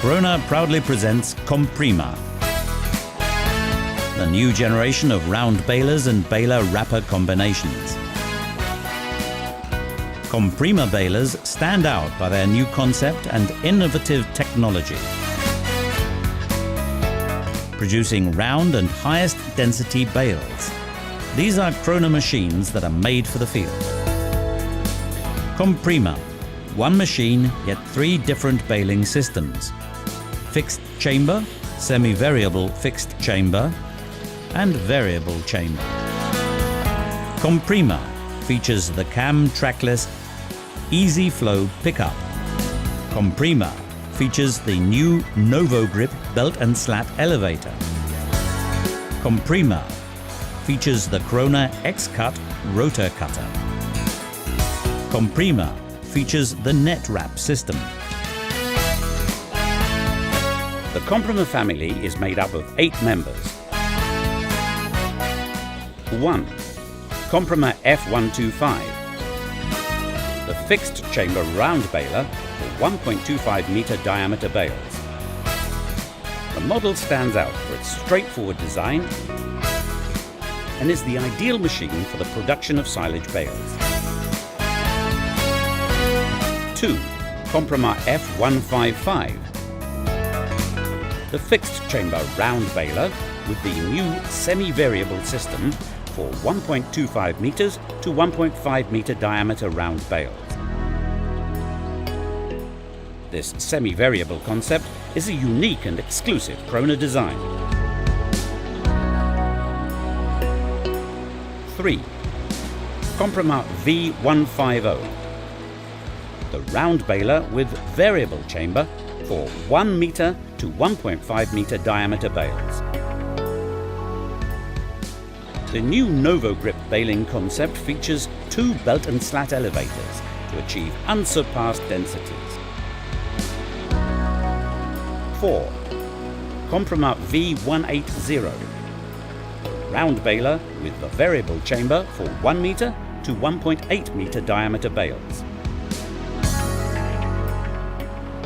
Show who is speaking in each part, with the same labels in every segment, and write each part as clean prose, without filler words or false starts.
Speaker 1: KRONE proudly presents Comprima, the new generation of round balers and baler wrapper combinations. Comprima balers stand out by their new concept and innovative technology, producing round and highest density bales. These are KRONE machines that are made for the field. Comprima, one machine yet three different baling systems: fixed chamber, semi-variable fixed chamber, and variable chamber. Comprima features the cam trackless easy flow pickup. Comprima features the new NovoGrip belt and slat elevator. Comprima features the KRONE X-Cut rotor cutter. Comprima features the net wrap system. The Comprima family is made up of 8 members. 1. Comprima F125, the fixed chamber round baler for 1.25 meter diameter bales. The model stands out for its straightforward design and is the ideal machine for the production of silage bales. 2. Comprima F155, the fixed chamber round baler with the new semi-variable system for 1.25 meters to 1.5 meter diameter round bales. This semi-variable concept is a unique and exclusive KRONE design. 3. Comprima V150, the round baler with variable chamber for 1 meter to 1.5 meter diameter bales. The new NovoGrip baling concept features 2 belt and slat elevators to achieve unsurpassed densities. 4. Comprima V180, round baler with the variable chamber for 1 meter to 1.8 meter diameter bales.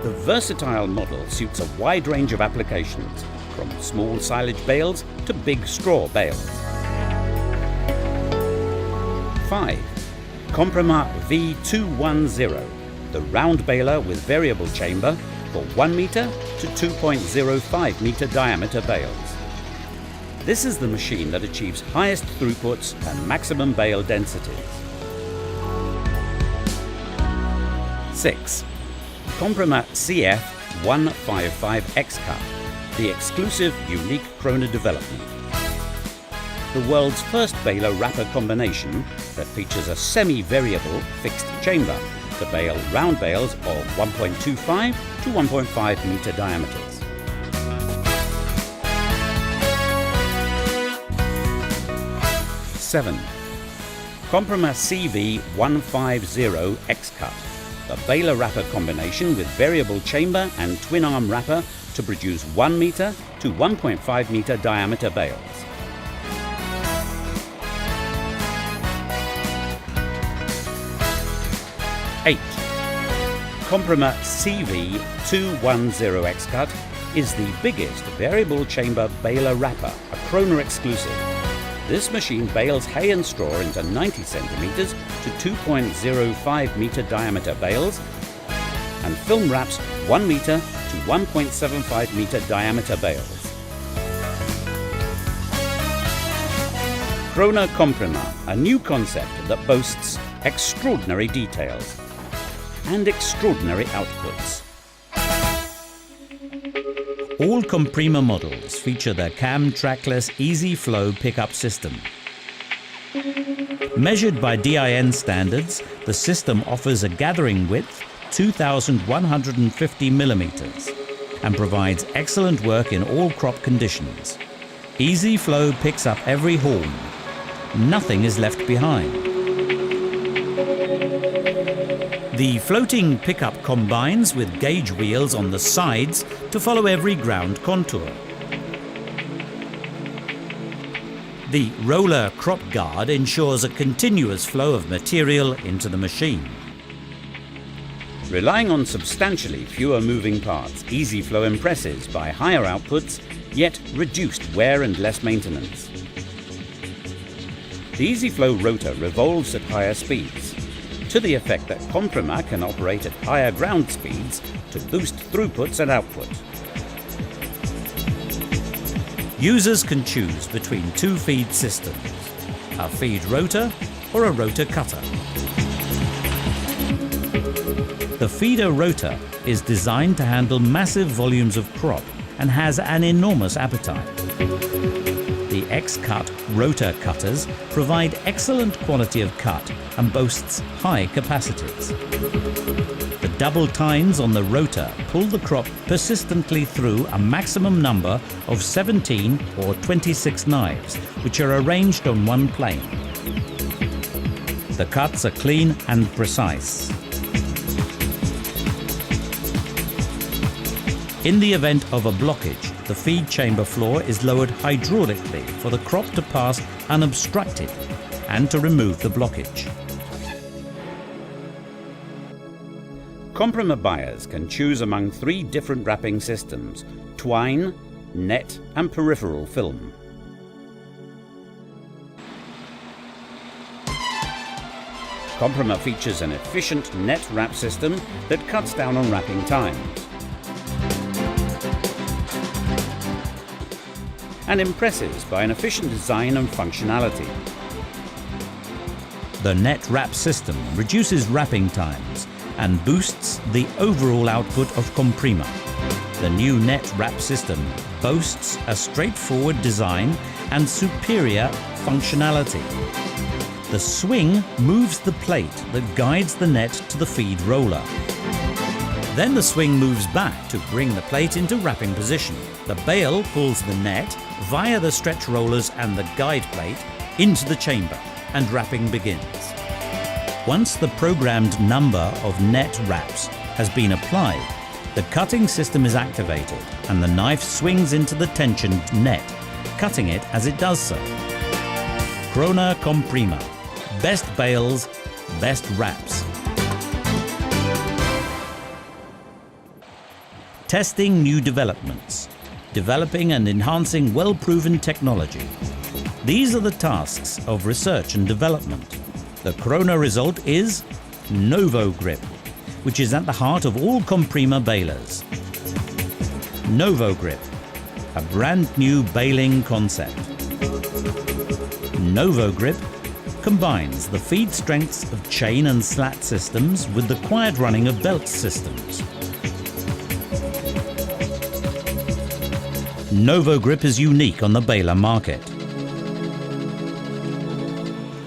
Speaker 1: The versatile model suits a wide range of applications, from small silage bales to big straw bales. 5. Comprima V210, the round baler with variable chamber for 1 meter to 2.05 meter diameter bales. This is the machine that achieves highest throughputs and maximum bale densities. 6. Comprima CF155 X-Cut, the exclusive, unique KRONE development. The world's first baler wrapper combination that features a semi-variable fixed chamber to bale round bales of 1.25 to 1.5 meter diameters. 7. Comprima CV150 X-Cut, the baler wrapper combination with variable chamber and twin arm wrapper to produce 1 meter to 1.5 meter diameter bales. 8. Comprima CV210 X-Cut is the biggest variable chamber baler wrapper, a KRONE exclusive. This machine bales hay and straw into 90 centimeters to 2.05 meter diameter bales and film wraps 1 meter to 1.75 meter diameter bales. KRONE Comprima, a new concept that boasts extraordinary details and extraordinary outputs. All Comprima models feature the cam trackless easy flow pickup system. Measured by DIN standards, the system offers a gathering width 2,150 millimeters and provides excellent work in all crop conditions. Easy flow picks up every horn. Nothing is left behind. The floating pickup combines with gauge wheels on the sides to follow every ground contour. The roller crop guard ensures a continuous flow of material into the machine. Relying on substantially fewer moving parts, EasyFlow impresses by higher outputs, yet reduced wear and less maintenance. The EasyFlow rotor revolves at higher speeds, to the effect that Comprima can operate at higher ground speeds to boost throughputs and output. Users can choose between two feed systems, a feed rotor or a rotor cutter. The feeder rotor is designed to handle massive volumes of crop and has an enormous appetite. The X-Cut rotor cutters provide excellent quality of cut and boasts high capacities. The double tines on the rotor pull the crop persistently through a maximum number of 17 or 26 knives, which are arranged on one plane. The cuts are clean and precise. In the event of a blockage, the feed chamber floor is lowered hydraulically for the crop to pass unobstructed and to remove the blockage. Comprima buyers can choose among 3 different wrapping systems: twine, net and peripheral film. Comprima features an efficient net wrap system that cuts down on wrapping times and impresses by an efficient design and functionality. The net wrap system reduces wrapping times and boosts the overall output of Comprima. The new net wrap system boasts a straightforward design and superior functionality. The swing moves the plate that guides the net to the feed roller. Then the swing moves back to bring the plate into wrapping position. The bale pulls the net via the stretch rollers and the guide plate into the chamber, and wrapping begins. Once the programmed number of net wraps has been applied, the cutting system is activated and the knife swings into the tensioned net, cutting it as it does so. KRONE Comprima. Best bales, best wraps. Testing new developments. Developing and enhancing well-proven technology. These are the tasks of research and development. The KRONE result is NovoGrip, which is at the heart of all Comprima balers. NovoGrip, a brand new baling concept. NovoGrip combines the feed strengths of chain and slat systems with the quiet running of belt systems. NovoGrip is unique on the baler market.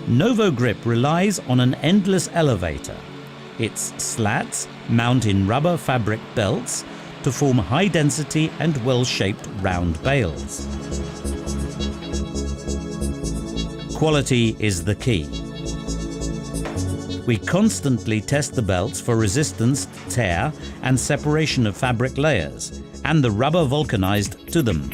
Speaker 1: NovoGrip relies on an endless elevator. Its slats mount in rubber fabric belts to form high-density and well-shaped round bales. Quality is the key. We constantly test the belts for resistance to tear and separation of fabric layers, and the rubber vulcanized to them.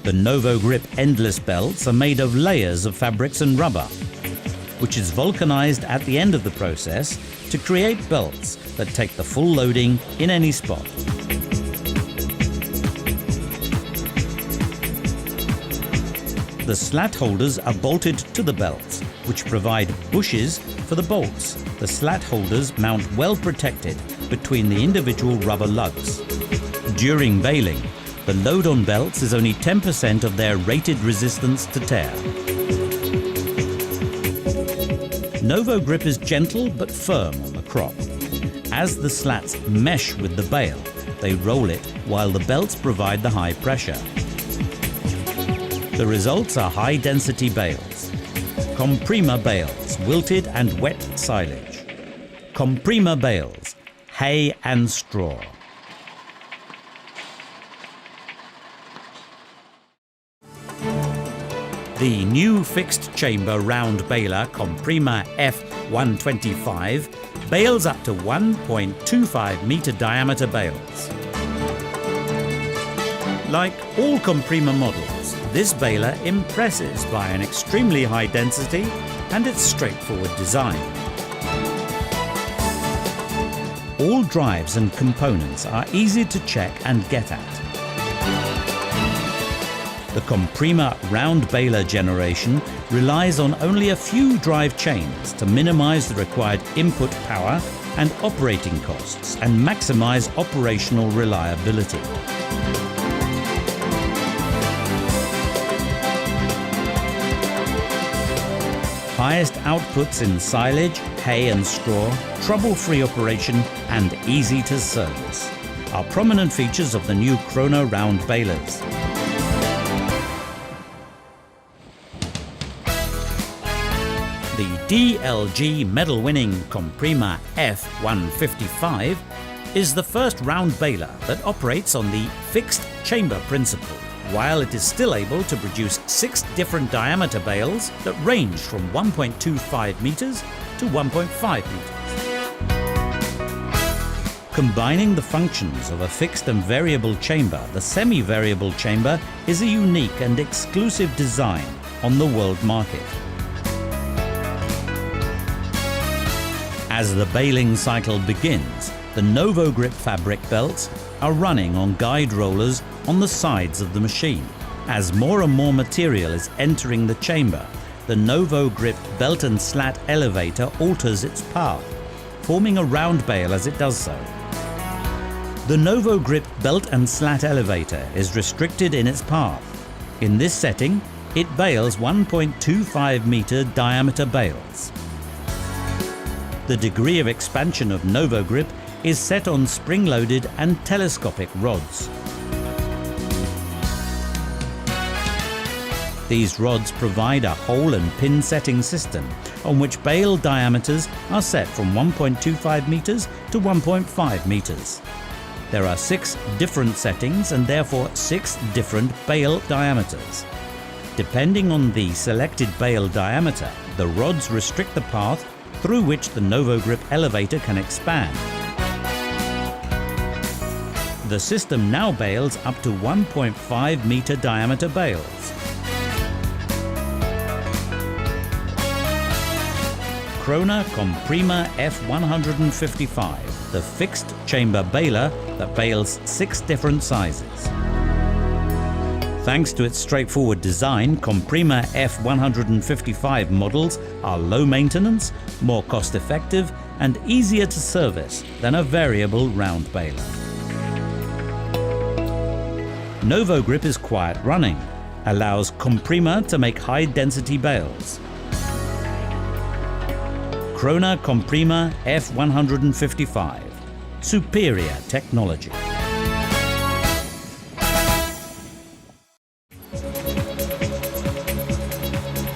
Speaker 1: The NovoGrip endless belts are made of layers of fabrics and rubber, which is vulcanized at the end of the process to create belts that take the full loading in any spot. The slat holders are bolted to the belts, which provide bushes for the bolts. The slat holders mount well protected between the individual rubber lugs. During baling, the load on belts is only 10% of their rated resistance to tear. NovoGrip is gentle but firm on the crop. As the slats mesh with the bale, they roll it while the belts provide the high pressure. The results are high-density bales. Comprima bales, wilted and wet silage. Comprima bales, hay and straw. The new fixed chamber round baler Comprima F125 bales up to 1.25 meter diameter bales. Like all Comprima models, this baler impresses by an extremely high density and its straightforward design. all drives and components are easy to check and get at. The Comprima round baler generation relies on only a few drive chains to minimize the required input power and operating costs and maximize operational reliability. Highest outputs in silage, hay and straw, trouble-free operation and easy to service are prominent features of the new KRONE round balers. The DLG medal-winning Comprima F155 is the first round baler that operates on the fixed chamber principle, while it is still able to produce 6 different diameter bales that range from 1.25 meters to 1.5 meters. Combining the functions of a fixed and variable chamber, the semi-variable chamber is a unique and exclusive design on the world market. As the baling cycle begins, the NovoGrip fabric belts are running on guide rollers on the sides of the machine. As more and more material is entering the chamber, the NovoGrip belt and slat elevator alters its path, forming a round bale as it does so. The NovoGrip belt and slat elevator is restricted in its path. In this setting, it bales 1.25 meter diameter bales. The degree of expansion of NovoGrip is set on spring-loaded and telescopic rods. These rods provide a hole and pin setting system on which bale diameters are set from 1.25 meters to 1.5 meters. There are 6 different settings and therefore 6 different bale diameters. Depending on the selected bale diameter, the rods restrict the path through which the NovoGrip elevator can expand. The system now bales up to 1.5 meter diameter bales. KRONE Comprima F155, the fixed chamber baler that bales 6 different sizes. Thanks to its straightforward design, Comprima F155 models are low maintenance, more cost-effective and easier to service than a variable round baler. NovoGrip is quiet running, allows Comprima to make high-density bales. KRONE Comprima F155, superior technology.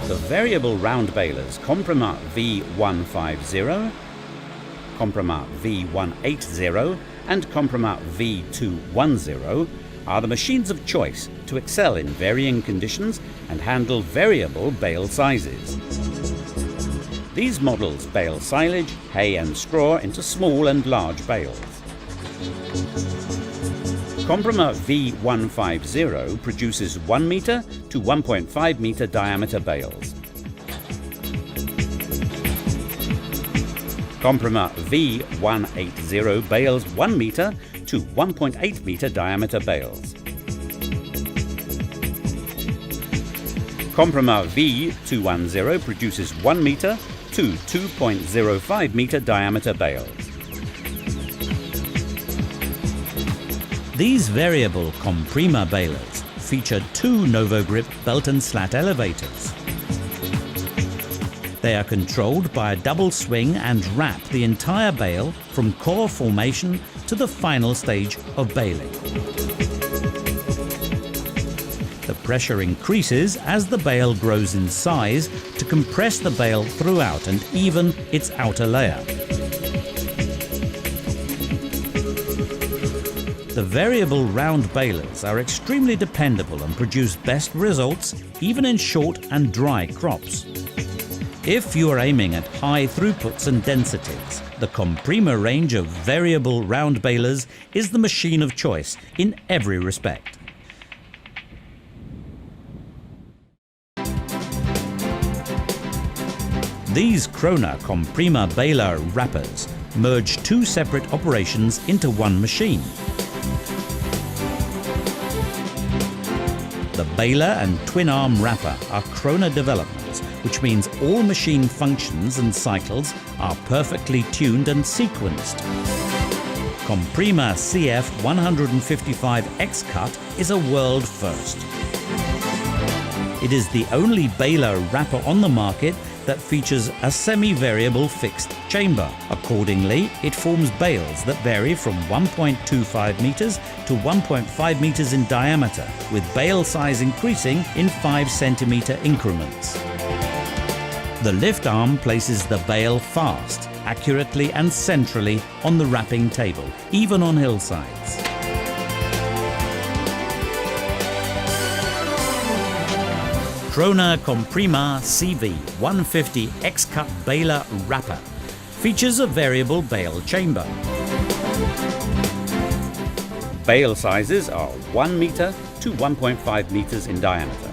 Speaker 1: The variable round balers Comprima V150, Comprima V180 and Comprima V210 are the machines of choice to excel in varying conditions and handle variable bale sizes. These models bale silage, hay and straw into small and large bales. Comprima V150 produces 1 meter to 1.5 meter diameter bales. Comprima V180 bales 1 meter to 1.8 meter diameter bales. Comprima V210 produces 1 meter to 2.05 meter diameter bales. These variable Comprima balers feature 2 NovoGrip belt and slat elevators. They are controlled by a double swing and wrap the entire bale from core formation to the final stage of baling. The pressure increases as the bale grows in size to compress the bale throughout and even its outer layer. The variable round balers are extremely dependable and produce best results even in short and dry crops. If you are aiming at high throughputs and densities, the Comprima range of variable round balers is the machine of choice in every respect. These KRONE Comprima baler wrappers merge two separate operations into one machine. The Baler and twin-arm wrapper are KRONE developments, which means all machine functions and cycles are perfectly tuned and sequenced. Comprima CF 155X cut is a world first. It is the only Baler wrapper on the market that features a semi-variable fixed chamber. Accordingly, it forms bales that vary from 1.25 meters to 1.5 meters in diameter, with bale size increasing in 5 centimeter increments. The lift arm places the bale fast, accurately and centrally on the wrapping table, even on hillsides. KRONE Comprima CV 150X cut Baler wrapper features a variable bale chamber. Bale sizes are 1 meter to 1.5 meters in diameter.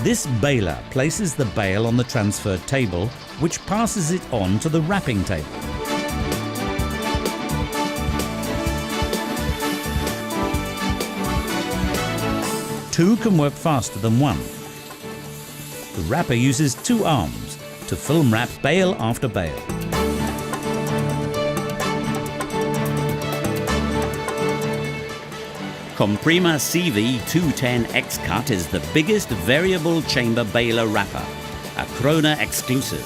Speaker 1: This baler places the bale on the transfer table, which passes it on to the wrapping table. Two can work faster than one. The wrapper uses two arms to film wrap bale after bale. Comprima CV 210X cut is the biggest variable chamber baler wrapper, a KRONE exclusive.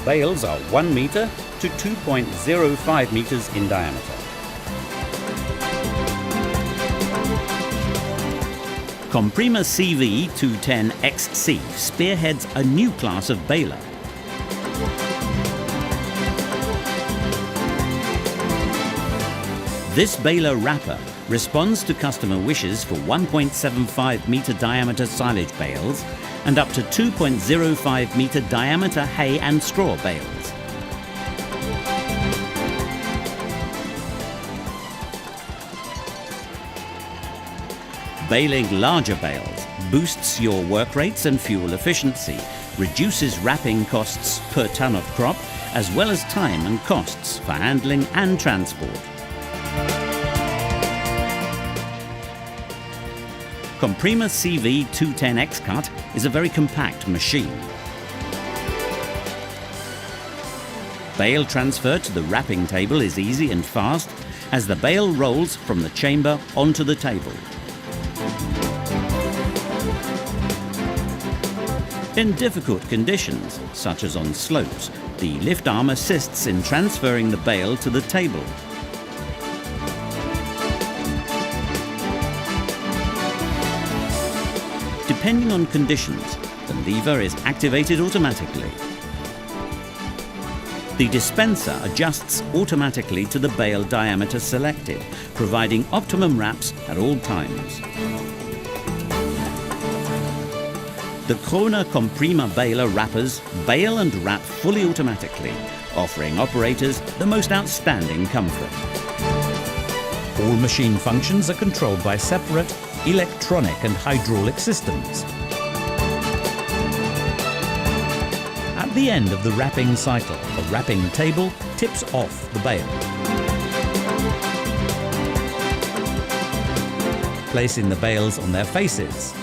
Speaker 1: Bales are 1 meter to 2.05 meters in diameter. Comprima CV 210XC spearheads a new class of baler. This baler wrapper responds to customer wishes for 1.75 meter diameter silage bales and up to 2.05 meter diameter hay and straw bales. Baling larger bales boosts your work rates and fuel efficiency, reduces wrapping costs per ton of crop, as well as time and costs for handling and transport. Comprima CV 210X cut is a very compact machine. Bale transfer to the wrapping table is easy and fast as the bale rolls from the chamber onto the table. In difficult conditions, such as on slopes, the lift arm assists in transferring the bale to the table. Depending on conditions, the lever is activated automatically. The dispenser adjusts automatically to the bale diameter selected, providing optimum wraps at all times. The KRONE Comprima Baler wrappers bale and wrap fully automatically, offering operators the most outstanding comfort. All machine functions are controlled by separate electronic and hydraulic systems. At the end of the wrapping cycle, the wrapping table tips off the bale, placing the bales on their faces.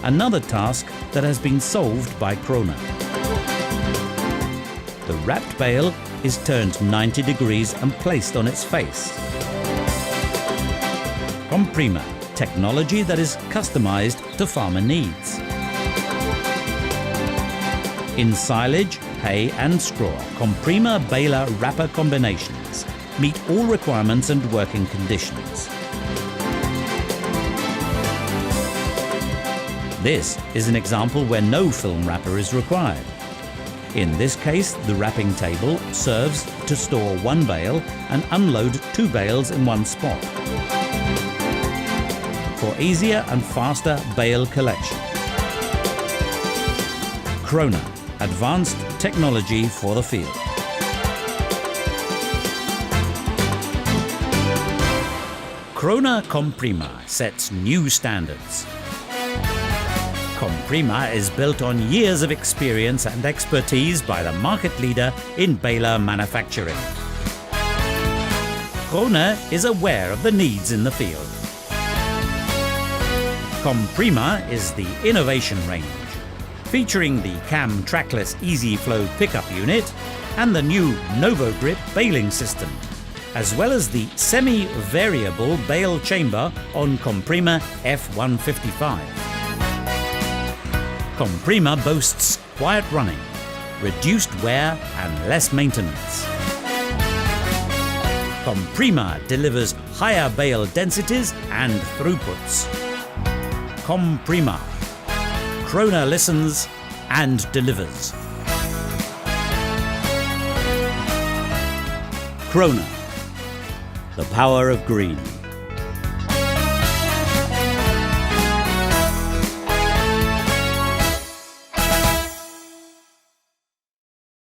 Speaker 1: Another task that has been solved by KRONE. The wrapped bale is turned 90 degrees and placed on its face. Comprima, technology that is customized to farmer needs. In silage, hay and straw, Comprima Baler wrapper combinations meet all requirements and working conditions. This is an example where no film wrapper is required. In this case, the wrapping table serves to store one bale and unload two bales in one spot for easier and faster bale collection. KRONE, advanced technology for the field. KRONE Comprima sets new standards. Comprima
Speaker 2: Comprima is built on years of experience and expertise by the market leader in baler manufacturing. KRONE is aware of the needs in the field. Comprima is the innovation range, featuring the CAM trackless Easy Flow pickup unit and the new Novo Grip baling system, as well as the semi-variable bale chamber on Comprima F155. Comprima boasts quiet running, reduced wear and less maintenance. Comprima delivers higher bale densities and throughputs. Comprima. KRONE listens and delivers. KRONE. The power of green.